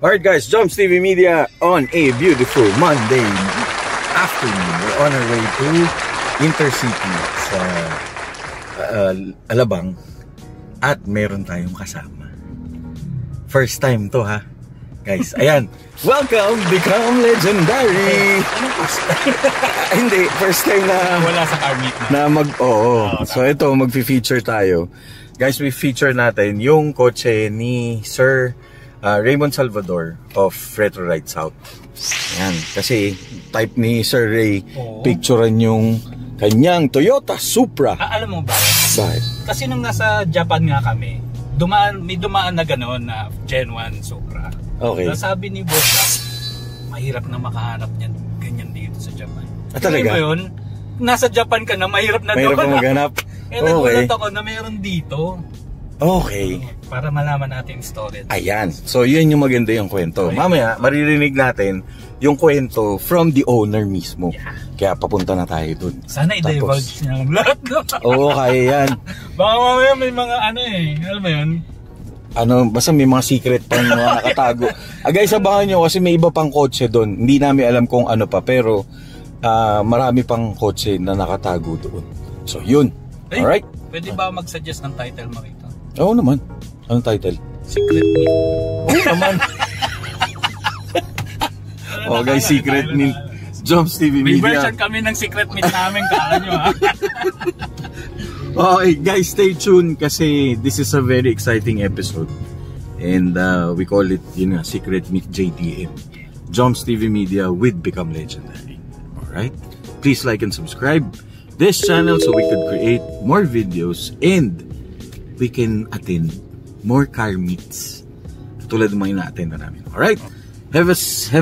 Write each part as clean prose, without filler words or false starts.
Alright guys, Joms TV Media on a beautiful Monday afternoon. We're on our way to Intercity sa Alabang at meron tayong kasama. First time to ha. Guys, ayan. Welcome, Become Legendary! Hindi, first time na wala sa car meet na So ito, mag-feature tayo. Guys, we feature natin yung kotse ni Sir Raymond Salvador of Retro Ride South. Ayan, kasi type ni Sir Ray, picturean yung kanyang Toyota Supra. Alam mo ba? Bakit? Kasi nung nasa Japan nga kami, may dumaan na gano'n na Gen 1 Supra. Okay. So, sabi ni Boss, mahirap na makahanap niyan ganyan dito sa Japan. Talaga? Ano yun? Nasa Japan ka na, mahirap na mahirap na maghanap. Nagulat ako na mayroon dito. Okay. Para malaman natin yung story. Ayan. So, yun yung maganda yung kwento. Mamaya, maririnig natin yung kwento from the owner mismo. Yeah. Kaya papunta na tayo dun. Sana i-divulge niya ang lahat. Oo, kaya yan. Baka mamaya may mga alam mo yun? Basta may mga secret pang mga nakatago. Guys, abangan nyo kasi may iba pang kotse doon. Hindi namin alam kung ano pa, pero marami pang kotse na nakatago doon. So, yun. Alright? Pwede ba mag-suggest ng title mo rito? Oo naman. Anong title? Secret Meet. Oo naman. Guys, Secret Meet. Joms TV Media. Reversion kami ng Secret Meet namin. Kala nyo ha. Okay guys, stay tuned kasi this is a very exciting episode. And we call it, Secret Meet JTM. Joms TV Media with Become Legendary. Alright? Please like and subscribe this channel so we could create more videos and we can attend more car meets tulad ng mga ina-attend na namin. Alright? Have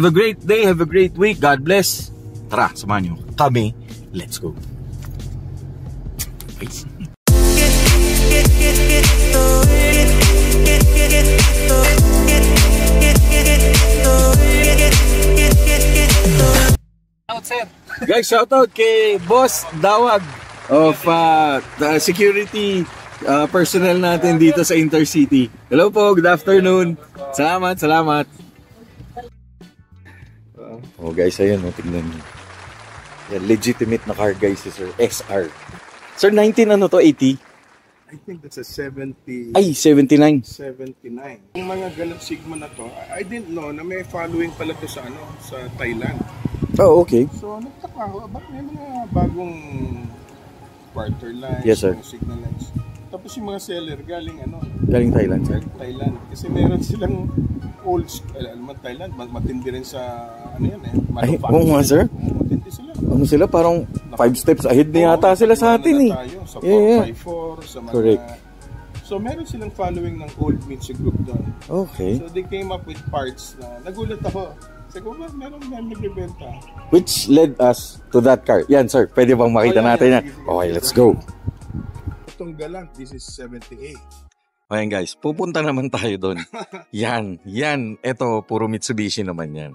a great day, have a great week. God bless. Tara, samahan nyo kami. Let's go. Peace. Guys, shout out kay Boss Dawag of the security personnel natin dito sa Intercity. Hello po, good afternoon. Salamat. Oh guys, ayun, tingnan niyo. Yeah, legitimate na car guys, Sir XR. Sir, 19 ano to, 80? I think that's a 70. Ay, 79. 79. Yung mga ganap Sigma na to, I didn't know na may following pala to sa Thailand. Oh, okay. So, nagtaka ako, bakit may mga bagong quarter lights, yes, sir. Signal lights. Tapos yung mga seller galing galing Thailand, sir. Thailand. Kasi meron silang old alam mo, Thailand, matindi rin sa Ay, oo nga, sir. Matindi sila. Sila parang 5 steps ahead na yata sila sa atin tayo, sa 4x4, sa mga... Correct. So meron silang following ng old Mitsu group doon. Okay. So they came up with parts na nagulat ako. Sabi ko, meron nagbebenta. Which led us to that car. Yan, sir. Pwede bang makita natin yan? Okay, let's go. Itong Galant, this is 78. Ayan guys, pupunta naman tayo doon. Yan. Ito, puro Mitsubishi naman yan.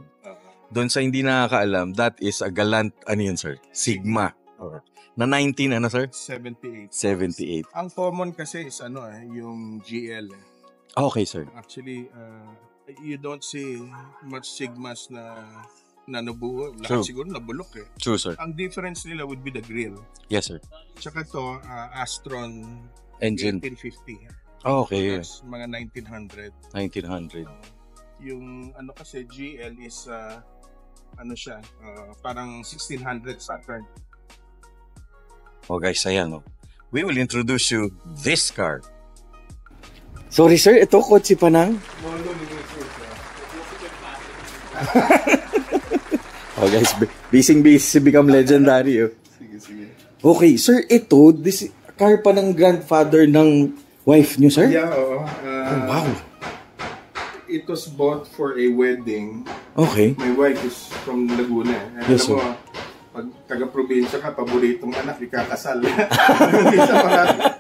Doon sa hindi nakakaalam, that is a Galant, yun sir? Sigma. Na 19, sir? 78. 78. Ang common kasi is yung GL. Okay, sir. Actually, you don't see much Sigmas na nabuo. True. Lahat siguro nabulok eh. True, sir. Ang difference nila would be the grill. Yes, sir. Tsaka to, Astron engine. 1850. Okay. Yes, mga 1900. 1900. Yung kasi GL is siya, parang 1600 Saturn. Oh guys, ayan we will introduce you this car. Sorry sir, ito kotse pa nang? Oh guys, busy si Become Legendary. Sige. Okay, sir, ito, this car pa ng grandfather ng wife niyo, sir? Yeah, oo. Wow. It was bought for a wedding. Okay. My wife is from Laguna. Yes, sir. Pag taga-probinsya ka, paboritong anak, ikakasal. Hindi sa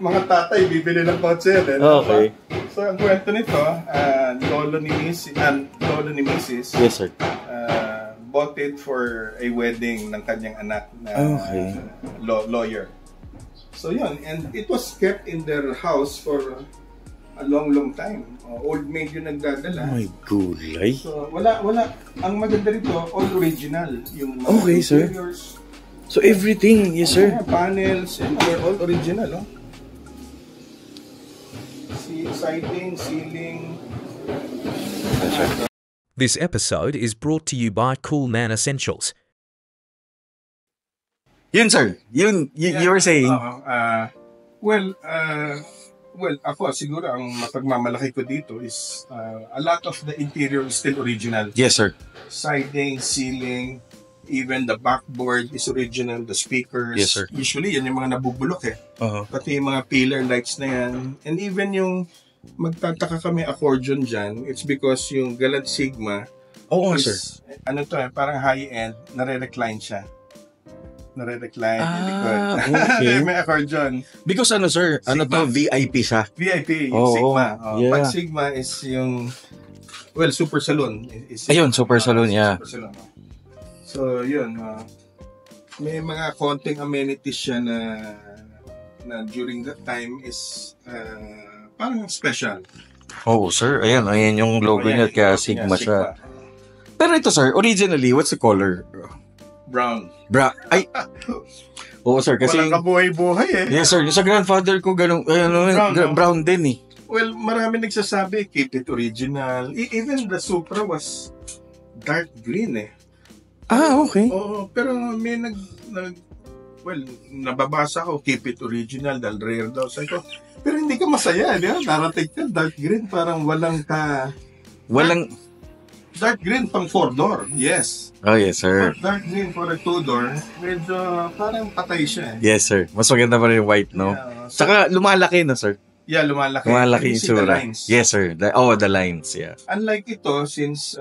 mga tatay, bibili ng kotse. Okay. So, ang kwento nito, lolo ni Mrs. Yes, sir. Bought it for a wedding ng kanyang anak na lawyer. So, yun. And it was kept in their house for a long time. Old maid yung nagdadala. May gulay. So, wala. Ang maganda rito, all original. Yung mga Okay, sir. interiors, So everything, yes sir. panels, and they're all original. Siding, ceiling. This episode is brought to you by Cool Man Essentials. Yun sir, you were saying. Well, ako siguro ang mapagmamalaki ko dito is a lot of the interior is still original. Yes sir. Siding, ceiling, even the backboard is original, the speakers. Yes, sir. Usually, yan yung mga nabubulok eh. Uh-huh. Pati yung mga pillar lights na yan. And even yung magtataka kami accordion dyan, it's because yung Galant Sigma Oo nga is, sir. ano to eh, parang high-end, nare-recline siya. Nare-recline. Okay. May accordion. Because ano sir, ano to, VIP siya. VIP, yung Oo, Sigma. yeah. Pag Sigma is yung, well, Super Saloon. Is Ayun, Super Saloon, yeah. Super Saloon. So, yun. May mga konting amenities siya na during that time is parang special. Oo sir, ayan yung logo niya, kaya Sigma siya. Pero ito sir, originally, what's the color? Brown. Ay! Oo sir, kasi... Walang kabuhay-buhay eh. Yes sir, sa grandfather ko, brown din eh. Well, marami nagsasabi, keep it original. Even the Supra was dark green eh. Okay. Oo, pero may nababasa ko, keep it original, dahil rare daw. Sabi ko, pero hindi ka masaya, di ba? Narating ka, dark green, parang dark green pang 4-door, yes. Oh yes sir. Dark green for a 2-door, medyo parang patay siya eh. Yes sir, mas maganda pa rin yung white, no? Yeah, Saka lumalaki no sir? Yeah, lumalaki. Lumalaki You yung see the sura. lines. Yes sir, the lines, yeah. Unlike ito, since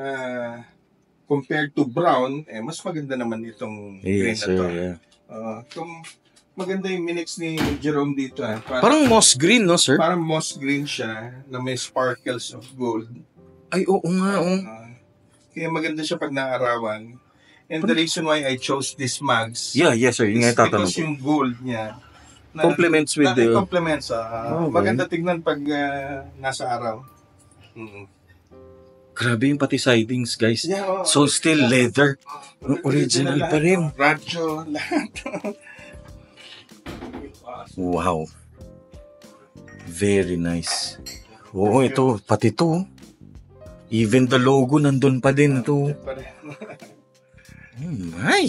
compared to brown, mas maganda naman itong green Yes na sir, to. yeah. Kung maganda yung minix ni Jerome dito. Parang moss green, no sir? Parang moss green siya na may sparkles of gold. Ay, oo nga, Kaya maganda siya pag naarawan. And the reason why I chose these mugs Yeah, yes sir, yung is nga tatanong because ko. yung gold niya Complements with the... complements. Okay. Maganda tignan pag nasa araw. Grabe yung pati sidings, guys. Yeah, So still leather. Original pa rin. Radyo, lahat. Wow. Very nice. Oo, ito, pati to. Even the logo nandun pa din to. Ay!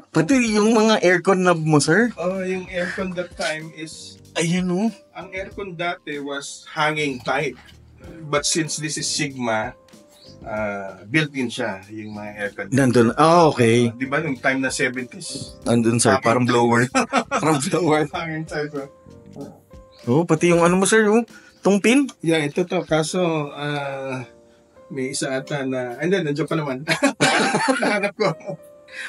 Pati yung mga aircon knob mo, sir. Yung aircon that time is... Ayan o. Ang aircon dati was hanging type. But since this is Sigma, built-in siya, yung mga aircon. Nandun. Okay. Di ba, nung time na 70s? Nandun, sir. Parang blower. Parang blower. Hanging type. Oo, pati yung ano mo, sir. Tong pin. Yeah, ito to. Kaso, may isa ata na... And then, nandiyan pa naman. Nahanap ko.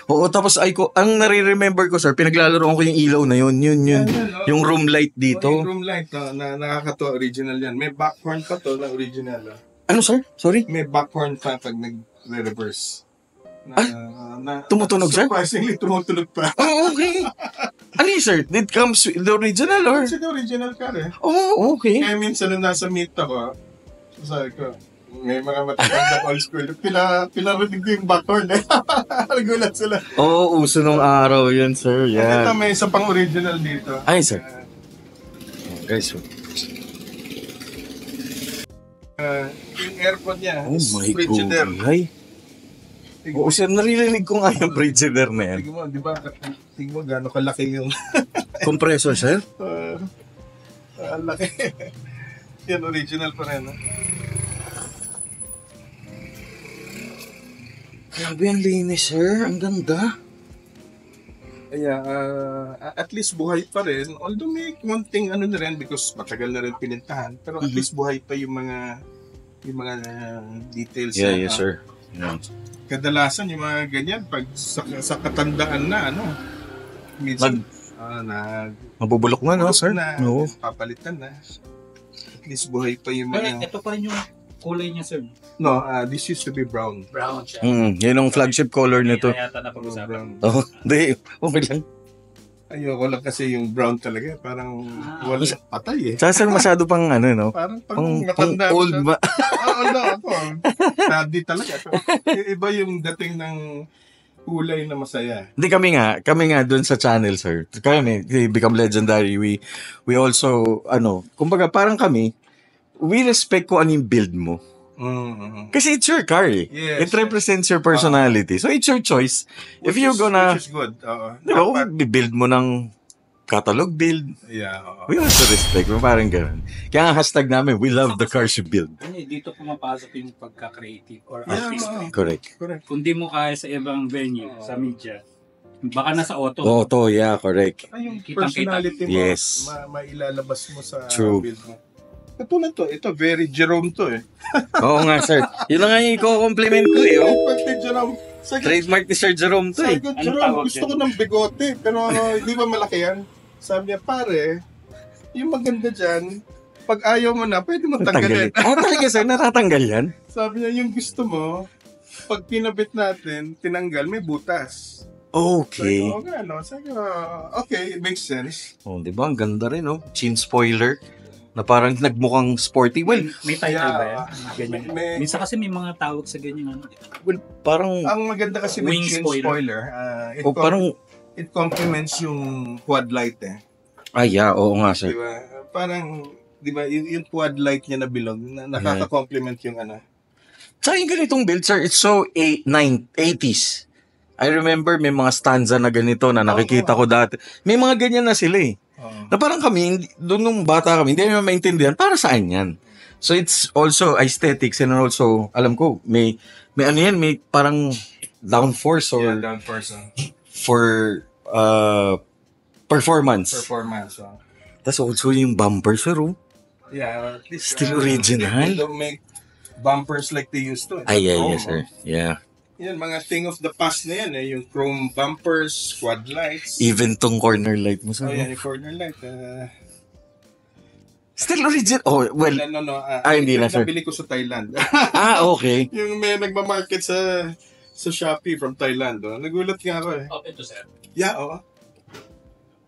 Oo, tapos ang nare-remember ko, sir, pinaglalaroan ko yung ilaw na yun. Yun. Yung room light dito. Yung room light, na nakakatawa, original yan. May back horn pa to na original. Ano, sir? Sorry? May back horn pa pag nag-reverse. Tumutunog, sir? Surprisingly, tumutunog pa. Oh, okay. Ano yun, sir? It comes with the original, or? It's the original car eh. Oh, okay. Kaya minsan nung nasa meet ako, sabi ko, may mga matatanda old school, pinarinig ko yung back horn eh. Nagulat sila. Oo, uso nung araw yun, sir. Ito, Yeah. may isa pang original dito. Ay, sir. Guys, Yung aircon niya, oh is my Frigidaire. God. Ay. Oo, sir, naririnig ko nga yung Frigidaire na yan. Tingnan mo, di ba? Tingnan mo, gano'ng kalaki yung... Compressor, sir? Ang laki. Yan, original pa rin. Grabe ang linis, sir. Ang ganda. Kaya, at least buhay pa rin. Although may konting ano na rin because matagal na rin pinintahan. Pero at least buhay pa yung mga details. Yeah, yes, sir. Yeah. Kadalasan yung mga ganyan, pag sa katandaan na, minsan, Mabubulok na, no, sir? No. Papalitan na. At least buhay pa yung mga... Ito pa rin yung kulay niya, sir. No, this used to be brown. Brown siya. Yan ang flagship color nito. Kaya yata na pag-usapan. Oh, hindi. Okay lang. Ayoko lang kasi yung brown talaga. Parang wala patay eh. Tsaka sir, masyado pang ano, no? Parang Pang matanda old siya. ba? Old ako. Daddy talaga. Iba yung dating ng kulay na masaya. Hindi kami nga doon sa channel, sir. Kami, Become Legendary, we also, kumbaga parang kami, we respect kung ano yung build mo. Mm-hmm. Kasi it's your car eh. Yes, It represents your personality. So it's your choice. If you're gonna, Which is good. di ba, kung build mo ng catalog build, Yeah. we also respect mo, parang ganun. Kaya ang hashtag namin, we love the cars you build. Dito pumapasok yung pagka-creative or Yeah, artistic. Correct. Kung di mo kaya sa ibang venue, sa media, baka nasa auto. Auto, yeah, correct. Ay, yung Kitang-kita. personality mo, Yes. mailalabas mo sa True. build mo. Katulad to, ito very Jerome to eh. Oo nga, sir. Yun lang nga yung i-compliment ko eh. Oh. Pag ni Jerome, Trademark ni Sir Jerome to eh. sabi ko, Anong Jerome, tawag gusto dyan? ko ng bigote, pero hindi ba malaki yan? Sabi niya, pare, yung maganda dyan, pag ayaw mo na, pwede mo tanggalin. Talaga sir, natatanggal yan? Sabi niya, yung gusto mo, pag pinabit natin, tinanggal, may butas. Okay. Sabi ko, okay, no? Sabi ko, okay, it makes sense. Oh, di ba? Ang ganda rin, oh. Chin spoiler na parang nagmukhang sporty. Well, May title Yeah. ba yan? Ganyan. May- Minsan kasi may mga tawag sa ganyan. parang Ang maganda kasi ng Wing chin spoiler. spoiler, parang it complements yung quad light eh. yeah, oo nga sir. Di ba? Parang, di ba, yung quad light niya na bilog, nakaka-complement yung ano. Tsaka yung ganitong build, sir, it's so 80s. I remember may mga stanza na ganito na nakikita ko dati. May mga ganyan na sila eh. Na parang kami, doon nung bata kami, hindi naman maintindihan para saan yan. So it's also aesthetics and also, alam ko, may ano yan, may parang downforce or down person. for performance. Performance. Tapos also yung bumper, sir, oh. Yeah, at least. Still original. They don't make bumpers like they used to. Ay, yeah, Chrome, yes, sir. Yeah. Yan, mga thing of the past na yan eh. Yung chrome bumpers, quad lights. Even tong corner light mo, sir. Oh, yan, yung corner light. Still original. Oh, well, No. hindi na, sir. Nabili ko sa Thailand. Okay. Yung may nagmamarket sa Shopee from Thailand. Oh. Nagulat nga ako eh. Oh, ito sir. Yeah, oo.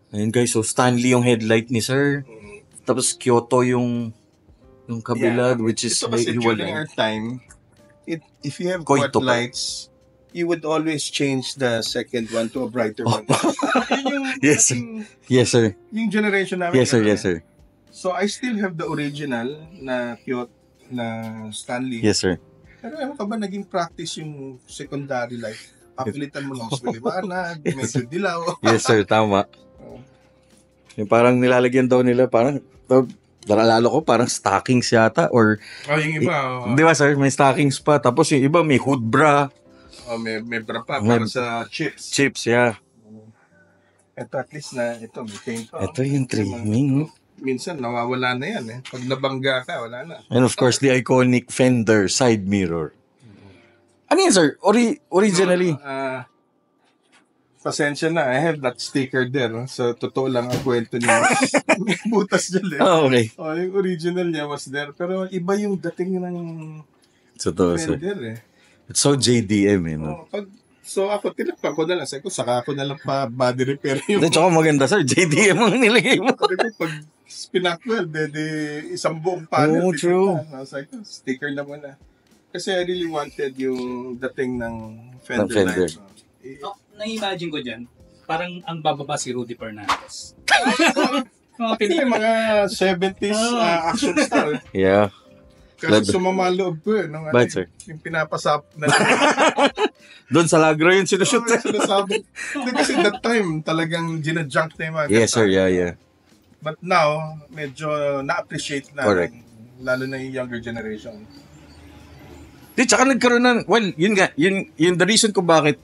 Ayun guys, so Stanley yung headlight ni sir. Tapos Kyoto yung kabila, which is ito kasi during our time, if you have quad Koito pa. lights, you would always change the second one to a brighter one. Yun yung, Yes, sir. Yes, sir. yung generation namin. Yes, sir. ganun Yes, eh. sir. So I still have the original na Kyoto na Stanley. Yes, sir. Pero ano ka ba naging practice yung secondary light? Papilitan mo ng mas maliwanag, medyo dilaw. Yes, sir. Tama. Yung parang nilalagyan daw nila, parang, nalala ko, parang stockings yata, or, Oh, yung iba. di ba, sir, may stockings pa. Tapos yung iba, may hood bra, May bra pa May- para sa chips. chips, yeah. Ito at least na ito, may paint pa. Ito yung trimming. Minsan nawawala na yan eh. Pag nabangga ka, wala na. And of course, the iconic Fender side mirror. Ano yan, sir? Originally? Pasensya na, I have that sticker there. So, totoo lang ang kwento niya. May butas dyan eh. Okay. Oh, yung original niya was there. Pero iba yung dating ng Totoo, sir. Fender eh. It's so JDM, eh, no? So ako, tinakpan ko na lang. Sabi ko, saka ako na lang pa body repair yung... Hindi, tsaka maganda, sir. JDM ang nilagay mo. Sabi ko, pag spinakwel, isang buong panel. Oh, true. Sabi ko, sticker na muna. Kasi I really wanted yung dating ng Fender. Ng Fender. Light. Na-imagine ko dyan, parang ang bababa si Rudy Fernandez. Hindi, mga 70s action star. Yeah. Kasi sumama loob ko eh. Nung, Bakit, sir? Yung pinapasap na Doon sa Lagro yun sinushoot. sinasabi. Hindi kasi that time, talagang ginajunk na yung mga Yes, sir. kanta. Yeah. But now, medyo na-appreciate na. Correct. Lalo na yung younger generation. Di, tsaka nagkaroon ng, well, yun nga, yun the reason ko bakit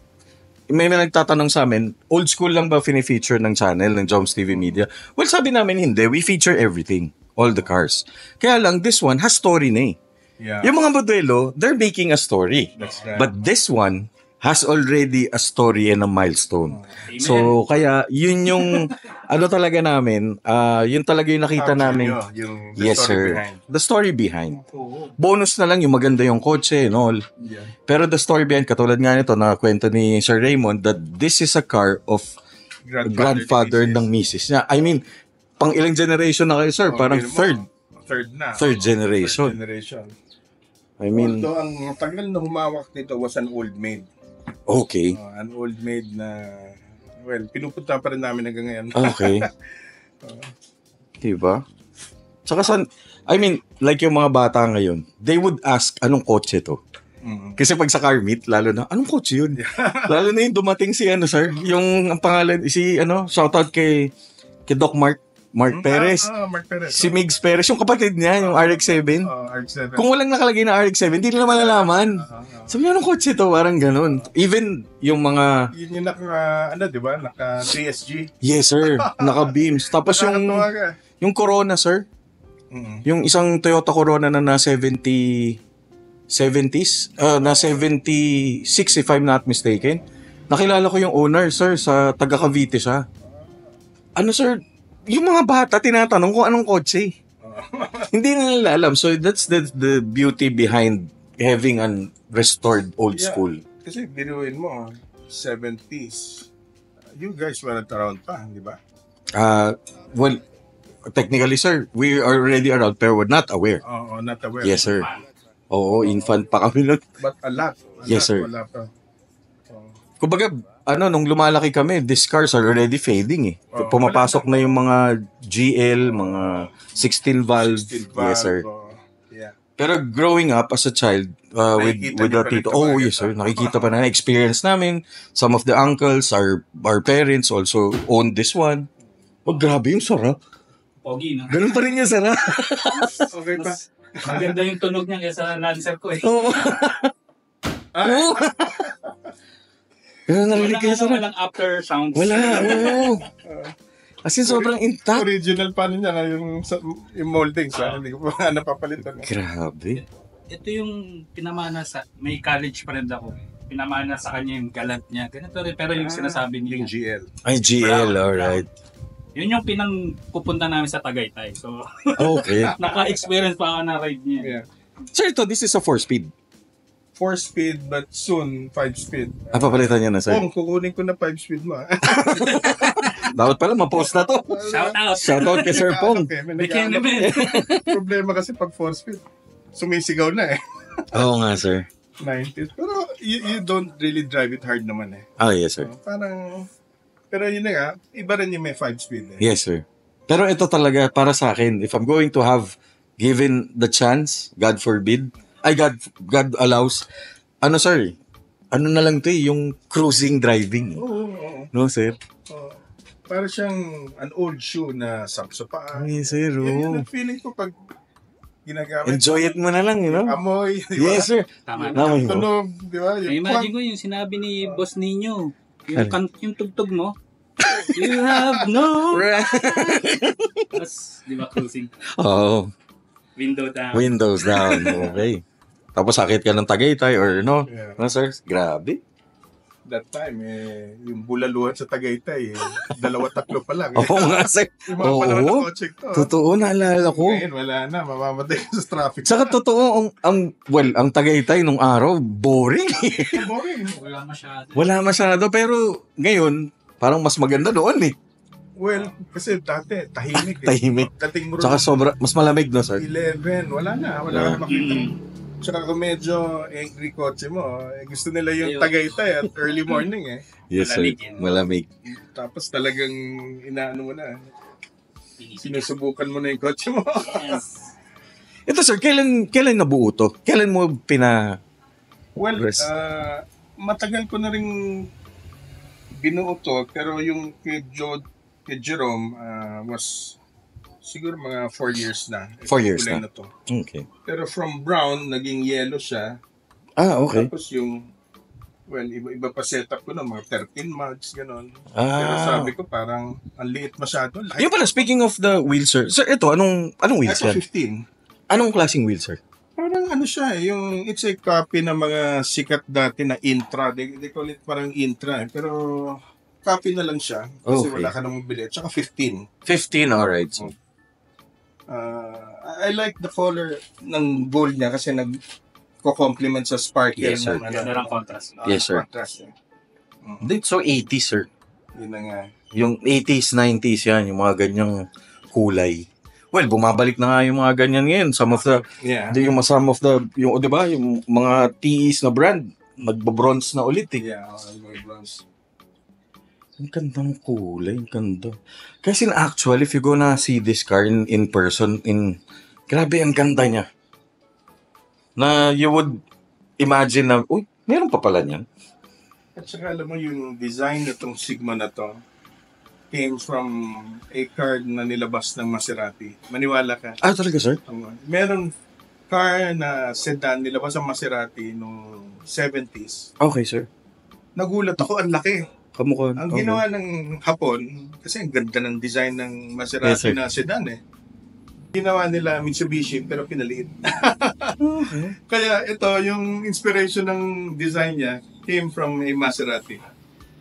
may nagtatanong sa amin, old school lang ba fini-feature ng channel ng Joms TV Media? Well, sabi namin hindi. We feature everything. All the cars. Kaya lang, this one has story na eh. Yeah. Yung mga modelo, they're making a story. That's right. But this one has already a story and a milestone. So, kaya, yun yung, ano talaga namin, yun talaga yung nakita namin. Yung Yes, story sir. behind. The story behind. Oo. Bonus na lang yung maganda yung kotse and all. Yeah. Pero the story behind, katulad nga nito, na kwento ni Sir Raymond, that this is a car of grandfather ng misis niya. I mean, pang ilang generation na kayo, sir? Parang third. Third na. Third generation. Third generation. I mean, although ang tagal na humawak nito was an old maid. okay. An old maid na, well, pinupunta pa rin namin hanggang ngayon. Okay. Diba? Saka I mean, like yung mga bata ngayon, they would ask, anong kotse to? Kasi pag sa car meet, lalo na, anong kotse yun? Lalo na yung dumating si, sir, yung ang pangalan, shoutout kay Doc Mark Perez. Mark Perez. Si Migs Perez, yung kapatid niya, yung RX-7. RX-7. Kung walang nakalagay na RX-7, hindi nila malalaman. Sabi niya, anong kotse to? Parang ganun. Even yung mga... Yun yung di ba? Naka 3SG. Yes, sir. Naka-beams. Tapos yung Corona, sir. Yung isang Toyota Corona na 70s, na 76 if I'm not mistaken. Nakilala ko yung owner, sir, sa taga Cavite siya. Sir, yung mga bata tinatanong kung anong kotse. Hindi na nila alam. So that's the beauty behind having an restored old school. Kasi biruin mo, 70s. You guys weren't around pa, di ba? Well, technically, sir, we are already around pero we're not aware. Not aware. Yes, sir. Oo, infant pa kami nun. But a lot. Yes, sir. Wala pa. Kumbaga, nung lumalaki kami, these cars are already fading eh. Pumapasok na yung mga GL, mga 16 valve. Yes, sir. Yeah. Pero growing up as a child, with our tito, yes, sir. Nakikita pa na experience namin. Some of the uncles, our parents also owned this one. Grabe yung sarap. Pogi, no? Ganun pa rin yung sarap. Okay pa. Maganda yung tunog niya kaysa Lancer ko eh. Oo. Pero narinig kayo sarap. Walang after sounds. Wala, oo. As in, sobrang intact. Original pa niya na yung moldings. Hindi ko pa napapalitan. Grabe. Ito yung pinamana may college friend ako. Pinamana sa kanya yung galant niya. Ganito rin, pero yung sinasabi niya. Yung GL. Ay, GL, alright. Yun yung pupunta namin sa Tagaytay. So, okay. naka-experience pa ako na ride niya. Yeah. Sir, this is a 4-speed. 4-speed, but soon 5-speed. Papalitan niya na, sir. Kukunin ko na 5-speed mo. Dapat pala, ma-post na to. Shout out! Shout out kay Sir Pong. Bigyan namin. Problema kasi pag 4-speed, sumisigaw na eh. Oo nga, sir. 90s. Pero you don't really drive it hard naman eh. Yes, sir. Pero yun na nga, iba rin yung may 5-speed eh. Yes, sir. Pero ito talaga, para sa akin, if I'm going to have given the chance, God forbid, God allows, sir, na lang to yung cruising driving. Oo. No, sir? Para siyang an old shoe na sapsapaan. Yes, sir. Yun ang feeling ko pag ginagamit. Enjoy it mo na lang, Amoy, di ba? Yes, sir. Tama. Tunog, di ba? Imagine ko yung sinabi ni Boss Nino. Yung tugtog mo. You have no... Tapos, di ba, cruising? Oo. Windows down. Okay. Tapos sakit ka ng Tagaytay or Yeah. Sir? Grabe. That time, yung bulaluhan sa Tagaytay, 2-3 pa lang. Oo nga, sir. Yung mga panahon na kotse to. Totoo, naalala ko. Ngayon, wala na. Mamamatay sa traffic. Saka totoo, ang Tagaytay nung araw, boring. Boring. Wala masyado. Pero ngayon, parang mas maganda noon eh. Well, kasi dati, tahimik eh. Tahimik. Dating mo Tsaka mas malamig, no, sir? 11, wala na makita. Tsaka kung medyo angry kotse mo, gusto nila yung Tagaytay at early morning eh. Yes, sir. Malamig. Tapos talagang inaano mo na. Sinusubukan mo na yung kotse mo. Yes. Ito, sir, kailan nabuo to? Kailan mo Well, matagal ko na rin binuo to, pero yung kay Jerome was siguro mga 4 years na. 4 years na. To. Okay. Pero from brown, naging yellow siya. Okay. Tapos iba pa setup ko na, mga 13 mugs, gano'n. Pero sabi ko parang, ang liit masyado. Yung pala, speaking of the wheels, sir. Sir, ito, anong wheels yan? 15. Anong klaseng wheels, sir? Parang siya, it's a copy ng mga sikat dati na Intra. They call it parang Intra. Pero, copy na lang siya. Kasi wala ka namang bili. Tsaka 15. 15, alright. So, I like the color ng gold niya kasi nagko-complement sa sparkle. Yes, sir. Ganda ng contrast. Yes, sir. Contrast. So 80, sir. Yun na nga. Yung 80s, 90s yan, yung mga ganyang kulay. Well, bumabalik na nga yung mga ganyan ngayon. Some of the, yung, di ba, yung mga TEs na brand, nagbo-bronze na ulit eh. Yeah, bronze. Ang gandang kulay, ang ganda. Kasi actually, if you go na see this car in person, grabe, ang ganda niya. Na you would imagine na, uy, meron pa pala niyan. At saka alam mo yung design nitong Sigma na to came from a car na nilabas ng Maserati. Maniwala ka. Ah, talaga, sir? Meron car na sedan nilabas ng Maserati noong 70s. Okay, sir. Nagulat ako, ang laki. Kamukha. Ang ginawa ng Hapon, kasi ang ganda ng design ng Maserati na sedan eh. Ginawa nila Mitsubishi pero pinaliit. Okay. Kaya ito, yung inspiration ng design niya came from a Maserati.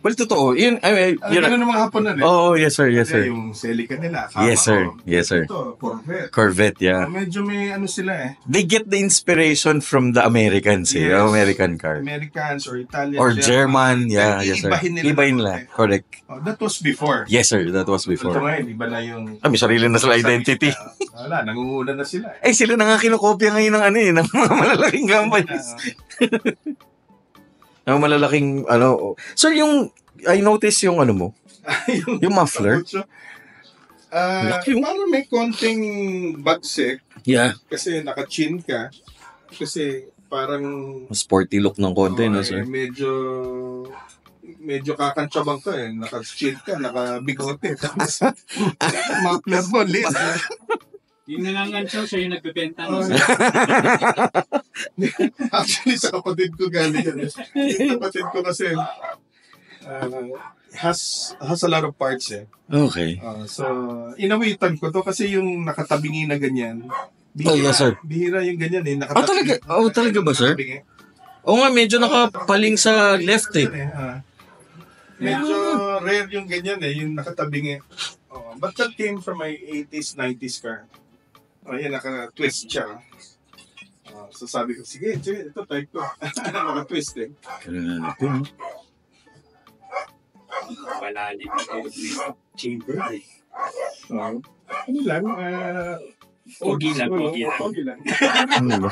Well, totoo. Yun, Ganun ng mga Hapon na rin. Oh, yes, sir. Yes, sir. Yung Celica nila. Yes, sir. Yes, sir. Ito, Corvette. Corvette, yeah. Medyo may ano sila eh. They get the inspiration from the Americans, eh. Yes. American car. Americans or Italian. Or German, yeah, yes, sir. Ibahin nila. Correct. Oh, that was before. Yes, sir. That was Ito before. ngayon, iba na yung... May sarili na sila identity. Wala, nangunguna na sila. Eh, sila na nga kinokopya ngayon ng ng mga malalaking companies. Ng malalaking, Sir, I noticed yung mo, yung muffler. Parang may konting bagsik. Yeah. Kasi naka-chin ka. Kasi parang... Sporty look ng konti, no, sir? Medyo kakantsabang ka eh. Naka-chin ka, naka-bigote. Tapos, muffler mo, lit. Yung nangangansyaw, siya yung nagbebenta. Actually, sa kapatid ko galing yan. Yung kapatid ko kasi has a lot of parts eh. Okay. So, inawitan ko to kasi yung nakatabingi na ganyan. Bihira, yes, sir. Bihira yung ganyan eh. Talaga? Talaga ba, sir? Oo nga, medyo nakapaling sa left eh. Medyo rare yung ganyan eh, yung nakatabingi. But that came from my 80s, 90s car. Yan, naka-twist siya. So sabi ko, sige, ito type ko. Naka-twist eh. Kailangan natin. Malalim chamber eh. Ano lang, Pogi lang. Ano ba?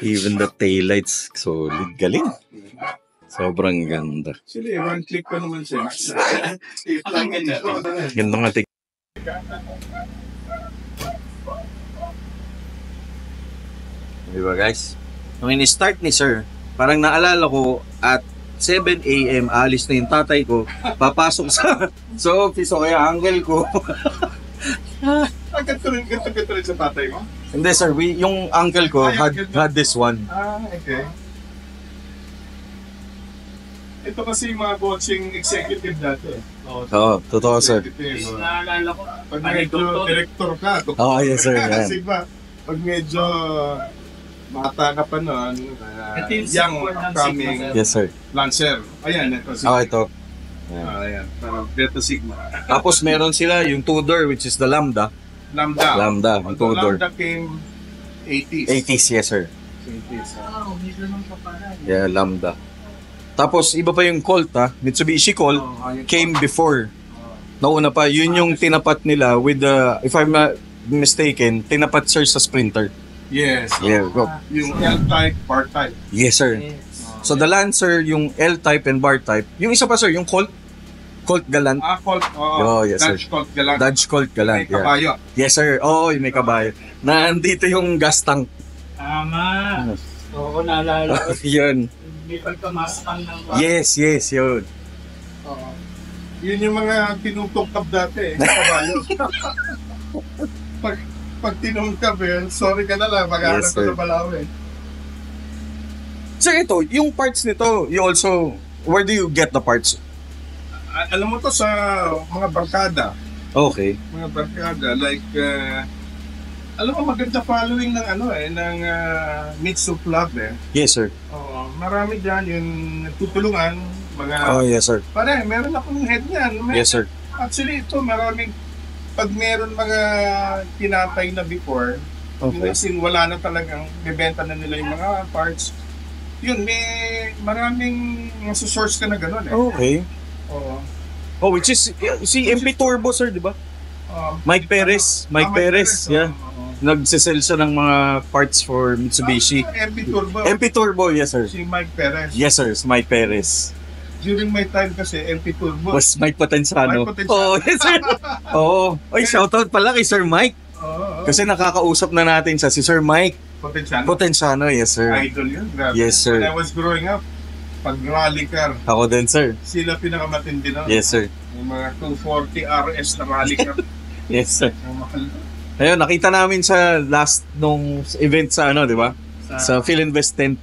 Even the taillights, solid. Galing. Sobrang ganda. Sila one click pa naman siya. Ang ganda. Ganda nga. Diba guys? Nung ini-start ni sir, parang naalala ko at 7 a.m. alis na yung tatay ko, papasok sa office o kaya uncle ko. Ganto rin sa tatay mo? Hindi sir, yung uncle ko had this one. Okay. Ito kasi yung mga coaching executive dati. Oo, totoo sir. Naalala ko. Pag medyo director ka, Yes sir. kasi ba, pag medyo mata ka pa noon, young coming Yes sir. Lancer. Ayan, ito. Ito. Ayan, parang Beta Sigma. Tapos meron sila yung Tudor which is the Lambda. Lambda, yung Tudor. Lambda came 80s. 80s, yes sir. 80s. Medyo nang kaparan. Yeah, Lambda. Tapos iba pa yung Colt Mitsubishi Colt came before. Nauna pa, yun yung tinapat nila with the, if I'm not mistaken, tinapat sir sa Sprinter. Yes. Yeah, go. Yung L-type, bar-type. Yes sir. So the Lancer, yung L-type and bar-type. Yung isa pa sir, yung Colt Galant. Colt, yes, Dodge sir. Colt Galant. Dodge Colt Galant, May kabayo. Yes sir, yung may kabayo. Nandito yung gas tank. Tama. Oo, naalala ko. Yun. May pagkamasakang ng Yes, yun. Yun yung mga tinutungkap dati eh. Kabayo. pag tinungkap sorry ka na lang, mag-aaral ko sa Balaw eh. Sir, ito, yung parts nito, where do you get the parts? Alam mo to sa mga barkada. Okay. Mga barkada, like, alam mo maganda following ng ng Mitsu Club eh. Yes, sir. Marami dyan yung tutulungan, mga... yes, sir. Pare, meron akong head niyan. Yes, sir. Actually, ito, maraming, pag meron mga tinatay na before, kasi wala na talagang, bebenta na nila yung mga parts, yun, may maraming nasa-source ka na gano'n eh. Okay. Oo. Oh, which is si MP Turbo, sir, di ba? Mike Perez. Mike Perez, yeah. Nagsisell siya ng mga parts for Mitsubishi. MP Turbo. MP Turbo, yes, sir. Si Mike Perez. Yes, sir. Si Mike Perez. During my time kasi, MP Turbo. Was Mike Potensano. Mike Potensano. Oh, yes, sir. Oo. Oy, shoutout pala kay Sir Mike. Kasi nakakausap na natin siya, si Sir Mike Potensano. Potensano, yes, sir. Idol yun. Grabe. Yes, sir. When I was growing up, pag rally car, Ako din, sir. sila pinakamatindi na. Yes, sir. Yung mga 240 RS na rally car. Yes, sir. Yung mahal. Ayun, nakita namin sa last nung event sa ano, di ba? Sa Philinvest tent.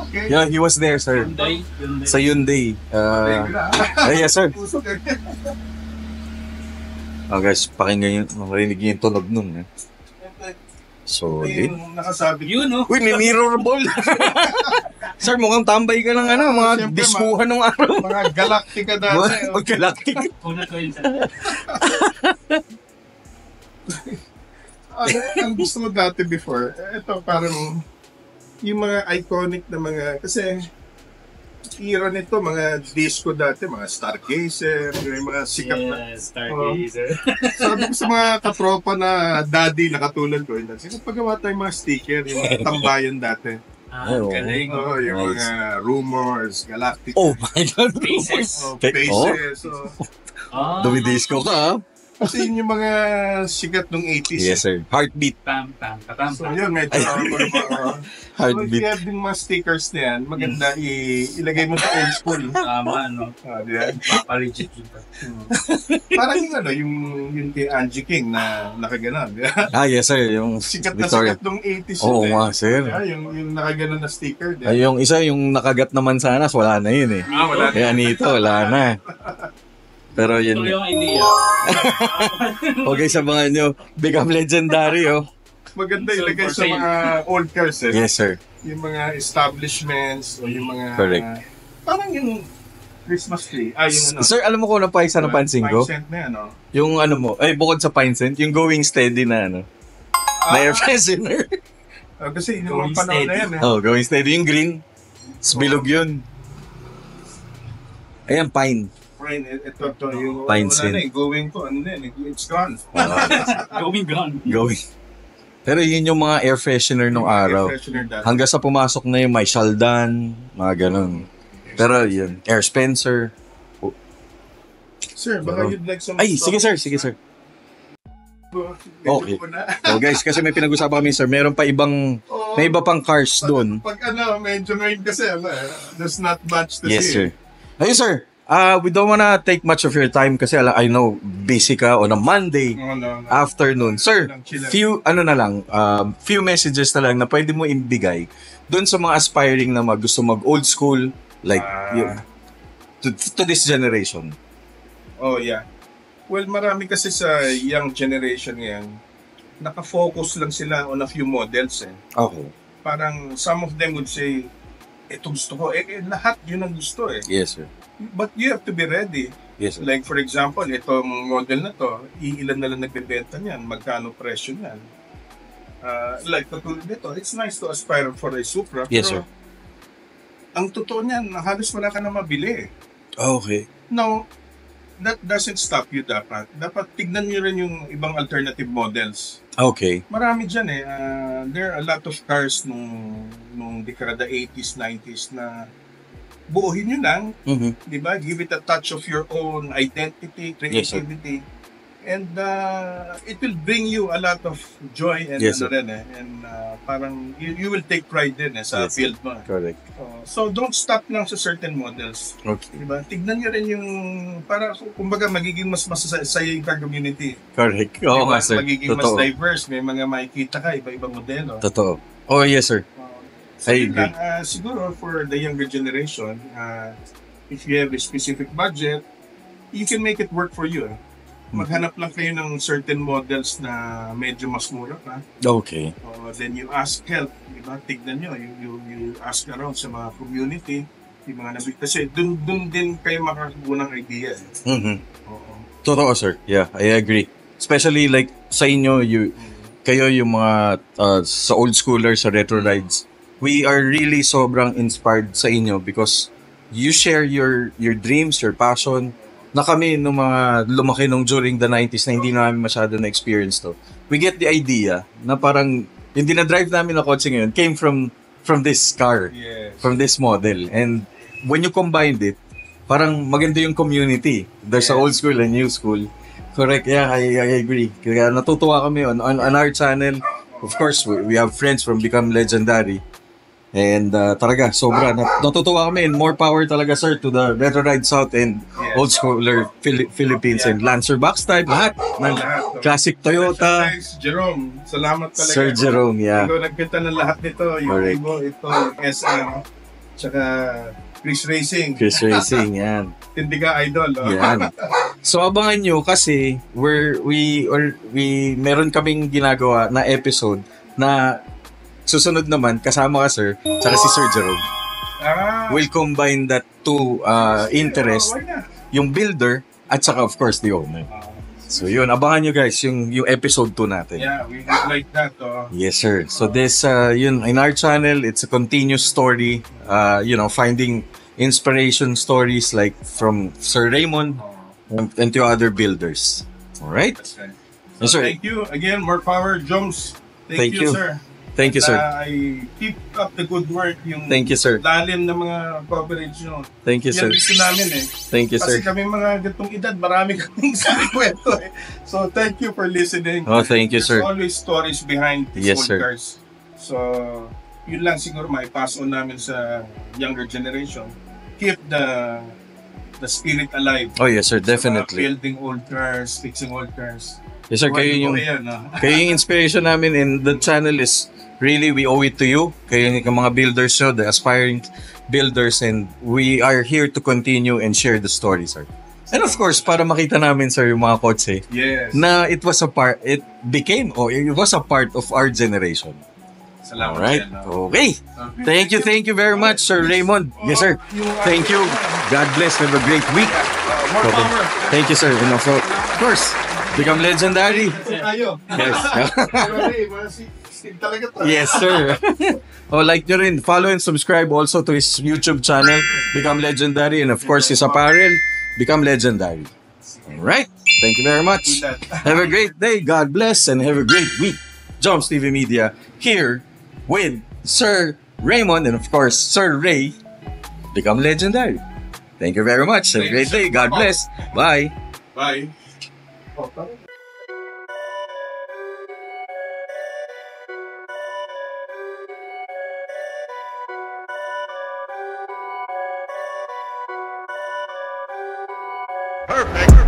Okay. Yeah, he was there, sir. Hyundai. Sa Hyundai. Yes, sir. Pusok eh. Oh, guys, pakinggan yung, marinig yung tunog nun. Solid. Yung nakasabi. Yun, no? Uy, may mirror ball. Sir, mukhang tambay ka ng ano, mga Siyempre, diskuhan ng araw. Mga Galactica dati. Mga galactic. Una ko yun sa... Ang gusto mo dati before, ito parang yung mga iconic na mga, kasi era nito, mga disco dati, mga Stargazer, yung mga sikat na. Stargazer. Sabi ko sa mga katropa na daddy na katulad ko, sino paggawa tayong mga sticker, yung mga tambayan dati. Oh, Galing. Yung Nice. mga rumors, galactic. Oh my God. Faces. Faces. Dumidisco ka, ha? Kasi yun yung mga sikat nung 80s. Yes, sir. Heartbeat. Pam, pam, pam, So pam. yun, medyo So if Heartbeat. you have din mga stickers na yan, maganda ilagay mo sa old school. Tama, no? Di ba? Papaligit kita. Parang yung ano, yung kay Angie King na nakaganon. Di ba? Ah, yes, sir. Yung Sikat na Victoria. sikat nung 80s. Oo yun, nga, sir. Di ba? Yung nakaganon na sticker. Di ba? Ay, yung isa, yung nakagat naman sana, wala na yun eh. Wala. Kaya nito, wala na. Pero Ito yun. yung idea. Okay, sa mga nyo, become legendary, oh. Maganda So, ilagay for sa sale. mga old cars. Eh. Yes, sir. Yung mga establishments o yung mga... Correct. Parang yung Christmas tree. Yung ano. Sir, alam mo kung ano pa isa napansin ko? Pine scent na yan, no? Yung ano mo, ay bukod sa pine scent, yung going steady na ano, na air freshener. Kasi yung Going mga panahon na steady. yan, eh. Oh, going steady. Yung green, bilog yun. Ayan, pine. Friend, ito, yung Pine wala scent. na eh, going ko, ano na eh, it's gone. Going gone. Going. Pero yun yung mga air freshener nung araw. Air freshener dati. Hanggang sa pumasok na yung may Shaldan, mga ganun. Pero yun, Air Spencer. Sir, baka you'd like some... Ay, sige sir, sige sir. Okay. So guys, kasi may pinag-usapan kami sir, meron pa ibang, may iba pang cars doon. Pag ano, medyo ngayon kasi, there's not much to Yes see. sir. Ayun sir, we don't wanna take much of your time kasi I know busy ka on a Monday No. afternoon. Sir, Chill lang. few messages na lang na pwede mo ibigay doon sa mga aspiring na gusto mag old school like to this generation. Oh, yeah. Well, marami kasi sa young generation ngayon, nakafocus lang sila on a few models eh. Okay. Parang some of them would say, ito gusto ko. Lahat yun ang gusto eh. Yes sir. But you have to be ready. Yes sir. Like for example, itong model na to, ilan na lang nagbebenta niyan, magkano presyo niyan. Like katulad nito, it's nice to aspire for a Supra. Yes, pero sir. ang totoo niyan, halos wala ka na mabili. Okay. Now, that doesn't stop you dapat. Dapat tignan niyo rin yung ibang alternative models. Okay. Marami dyan eh. There are a lot of cars nung dekada 80s, 90s na buuhin nyo lang, Mhm. di ba? Give it a touch of your own identity, Yes, sir. creativity. And it will bring you a lot of joy and Yes, ano sir. rin eh. And parang you will take pride din eh sa Yes, sir. field mo. Correct. So don't stop lang sa certain models. Okay. Di ba? Tignan nyo rin yung para kumbaga magiging mas masasaya yung car community. Correct. Oo Diba? nga sir. Magiging mas Totoo. diverse. May mga makikita ka, iba-ibang modelo. Totoo. Oh yes sir. So, I yun agree. lang, siguro for the younger generation, if you have a specific budget, you can make it work for you. Maghanap lang kayo ng certain models na medyo mas mura pa. Okay. Then you ask help, di ba? Tignan nyo, you ask around sa mga community, yung mga nabig. Kasi dun din kayo makakuha ng idea. Mhm. Oo. Totoo sir. Yeah, I agree. Especially like sa inyo, kayo yung mga sa old schoolers, sa retro rides. We are really sobrang inspired sa inyo because you share your dreams, your passion, na kami nung mga lumaki nung during the 90s na hindi namin masyado na-experience to. We get the idea na parang yung dinadrive namin na kotse ngayon came from this car, Yes. from this model. And when you combined it, parang maganda yung community. There's a old school and new school. Correct, yeah, I agree. Kaya natutuwa kami on our channel. Of course, we have friends from Become Legendary. And talaga, sobra. Natutuwa kami and more power talaga, sir, to the Retro Ride South and Old Schooler Philippines and Lancer Box type. Lahat. Classic Toyota. Thanks, Jerome. Salamat talaga. Sir Jerome, yeah. Ikaw nagpinta ng lahat nito. Yung Correct. Evo, ito, SM, tsaka Chris Racing. Chris Racing, yan. Hindi ka idol. Oh. Yan. So abangan nyo kasi meron kaming ginagawa na episode na susunod naman kasama ka, sir, tsaka si Sir Jerome. We'll combine that two interest, Why not? yung builder at saka of course the owner. So yun, abangan nyo guys yung episode 2 natin. Yeah, we would like that. Oh. Yes, sir. So this, yun, in our channel, it's a continuous story, finding inspiration stories like from Sir Raymond and to other builders. Alright? Okay. Yes, sir. Thank you again. More power, Joms. Thank you. sir. Thank you, sir. I keep up the good work. Yung Thank you, sir. lalim ng mga coverage nyo. Thank you, sir. Yan gusto namin eh. Thank you, Kasi sir. kami mga gantong edad, marami kaming kwento eh. So thank you for listening. Oh, thank you, sir. There's always stories behind these Yes, old sir. cars. So yun lang siguro mai-pass on namin sa younger generation. Keep the spirit alive. Oh, yes, sir. Sa mga Definitely. building old cars, fixing old cars. Yes, sir. Kayo yung inspiration namin in the channel is really, we owe it to you. Kayo yung mga builders nyo, the aspiring builders, and we are here to continue and share the story, sir. And of course, para makita namin, sir, yung mga kotse, Yes. na it was a part of our generation. Salamat. Alright? yan, Okay. Thank you very much, Sir Raymond. Yes, sir. Thank you. God bless. Have a great week. More Okay. power. Thank you, sir. And of course, Become Legendary. Tayo. Yes. Talaga to. Yes, sir. Like nyo rin, follow and subscribe also to his YouTube channel, Become Legendary, and of course his apparel, Become Legendary. Alright, thank you very much. Have a great day, God bless, and have a great week. Joms TV Media here with Sir Raymond and of course Sir Ray, Become Legendary. Thank you very much. Have a great day. God bless. Bye. Bye. Perfect.